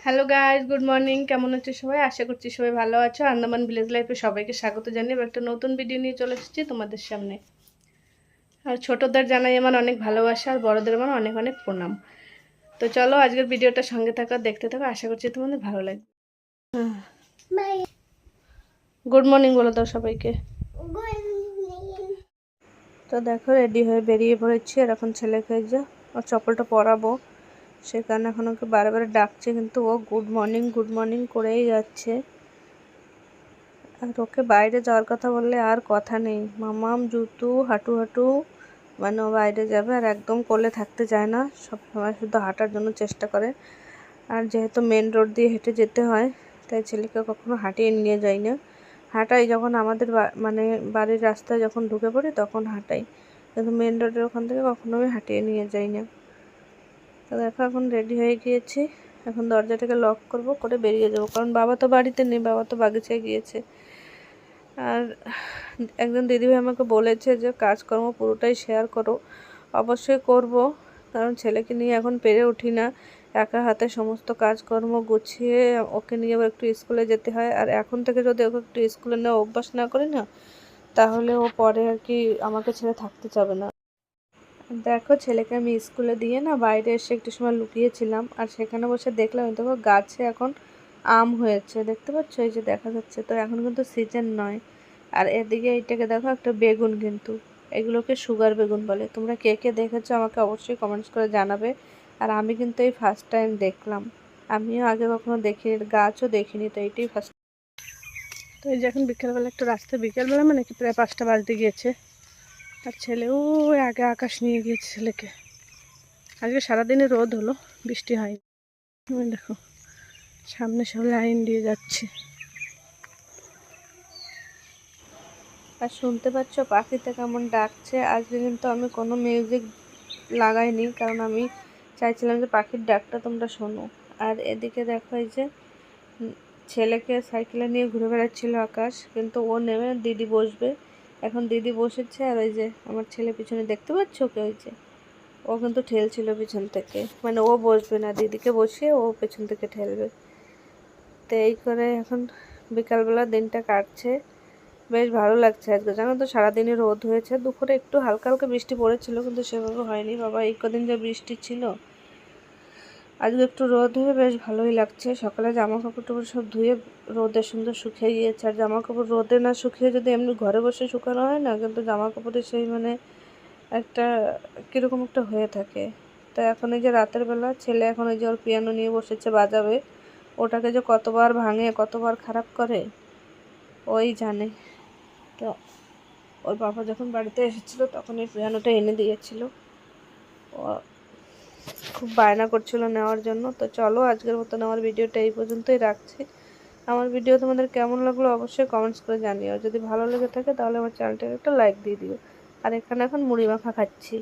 Hello guys, good morning. কেমন আছো সবাই? আশা করছি সবাই ভালো আছো। আন্দামান ভিলেজ লাইফে সবাইকে স্বাগত জানিয়ে একটা নতুন ভিডিও নিয়ে চলে এসেছি তোমাদের সামনে। আর ছোটদের জানাই আমার অনেক ভালোবাসা, আর বড়দের আমার অনেক অনেক প্রণাম। তো চলো আজকের ভিডিওটা সঙ্গে থাকো, দেখতে থাকো, আশা করছি তোমাদের ভালো লাগবে। গুড মর্নিং বলে দাও সবাইকে। তো দেখো রেডি হয়ে বেরিয়ে পড়েছি, আর এখন ছেলেকে যে ওর চপ্পলটা পরাবো, সে কারণে এখন ওকে বারে বারে ডাকছে, কিন্তু ও গুড মর্নিং করেই যাচ্ছে। আর ওকে বাইরে যাওয়ার কথা বললে আর কথা নেই, মামাম জুতু হাঁটু হাঁটু, মানে ও বাইরে যাবে আর একদম কোলে থাকতে চায় না, সব সময় শুধু হাঁটার জন্য চেষ্টা করে। আর যেহেতু মেন রোড দিয়ে হেঁটে যেতে হয়, তাই ছেলেকে কখনো হাঁটিয়ে নিয়ে যাই না। হাঁটাই যখন আমাদের মানে বাড়ির রাস্তায় যখন ঢুকে পড়ি তখন হাঁটাই, কিন্তু মেন রোডের ওখান থেকে কখনো আমি হাঁটিয়ে নিয়ে যাই না। তো দেখো এখন রেডি হয়ে গিয়েছি, এখন দরজাটাকে লক করব, করে বেরিয়ে যাব, কারণ বাবা তো বাড়িতে নেই, বাবা তো বাগিচায় গিয়েছে। আর একজন দিদিভাই আমাকে বলেছে যে কাজকর্ম পুরোটাই শেয়ার করো। অবশ্যই করব, কারণ ছেলেকে নিয়ে এখন পেরে উঠি না, একা হাতে সমস্ত কাজকর্ম গুছিয়ে ওকে নিয়ে আবার একটু স্কুলে যেতে হয়। আর এখন থেকে যদি ওকে একটু স্কুলে নেওয়া অভ্যাস না করি না, তাহলে ও পরে আর কি আমাকে ছেড়ে থাকতে চাবে না। দেখো ছেলেকে আমি স্কুলে দিয়ে না বাইরে এসে একটু সময় লুকিয়েছিলাম, আর সেখানে বসে দেখলাম দেখো গাছে এখন আম হয়েছে, দেখতে পাচ্ছ, এই যে দেখা যাচ্ছে। তো এখন কিন্তু সিজন নয়। আর এদিকে এইটাকে দেখো একটা বেগুন, কিন্তু এগুলোকে সুগার বেগুন বলে। তোমরা কে কে দেখেছো আমাকে অবশ্যই কমেন্টস করে জানাবে। আর আমি কিন্তু এই ফার্স্ট টাইম দেখলাম, আমিও আগে কখনো দেখিনি, গাছও দেখিনি, তো এইটাই ফার্স্ট। তো এই যে এখন বিকেলবেলা একটা রাস্তা, বিকেলবেলা মানে কি প্রায় 5টা বাজতে গিয়েছে, আর ছেলেও আগে আকাশ নিয়ে গিয়েছে ছেলেকে। আজকে সারাদিনে রোদ হলো, বৃষ্টি হয়নি। দেখো সামনে সব লাইন দিয়ে যাচ্ছে। আর শুনতে পাচ্ছ পাখিতে কেমন ডাকছে। আজকে কিন্তু আমি কোনো মিউজিক লাগাইনি, কারণ আমি চাইছিলাম যে পাখির ডাকটা তোমরা শোনো। আর এদিকে দেখো এই যে ছেলেকে সাইকেলে নিয়ে ঘুরে বেড়াচ্ছিল আকাশ, কিন্তু ও নেমে দিদি বসবে, এখন দিদি বসেছে। আর ওই যে আমার ছেলে পিছনে দেখতে পাচ্ছ ওকে, ওই যে ও কিন্তু ঠেলছিল পিছন থেকে, মানে ও বসবে না, দিদিকে বসিয়ে ও পেছন থেকে ঠেলবে। তো এই করে এখন বিকালবেলা দিনটা কাটছে, বেশ ভালো লাগছে। আজকে জানো তো সারাদিনই রোদ হয়েছে, দুপুরে একটু হালকা হালকা বৃষ্টি পড়েছিল, কিন্তু সেভাবে হয়নি। বাবা এই কদিন যা বৃষ্টি ছিল, আজকে একটু রোদ হয়ে বেশ ভালোই লাগছে। সকালে জামা কাপড় টাপড় সব ধুয়ে রোদে সুন্দর শুকিয়ে গিয়েছে। আর জামা কাপড় রোদে না শুকিয়ে যদি এমনি ঘরে বসে শুকানো হয় না, কিন্তু জামা কাপড়ে সেই মানে একটা কীরকম একটা হয়ে থাকে। তো এখন এই যে রাতের বেলা ছেলে এখন এই যে ওর পিয়ানো নিয়ে বসেছে, বাজাবে। ওটাকে যে কতবার ভাঙে কতবার খারাপ করে ওই জানে। তো ওর বাবা যখন বাড়িতে এসেছিলো তখন এই পিয়ানোটা এনে দিয়েছিল, ও খুব বায়না করছিল নেওয়ার জন্য। তো চলো আজকের মতন আমার ভিডিওটা এই পর্যন্তই রাখছি। আমার ভিডিও তোমাদের কেমন লাগলো অবশ্যই কমেন্টস করে জানিও। যদি ভালো লেগে থাকে তাহলে আমার চ্যানেলটাকে একটা লাইক দিয়ে দিও। আর এখানে এখন মুড়ি মাখা খাচ্ছি।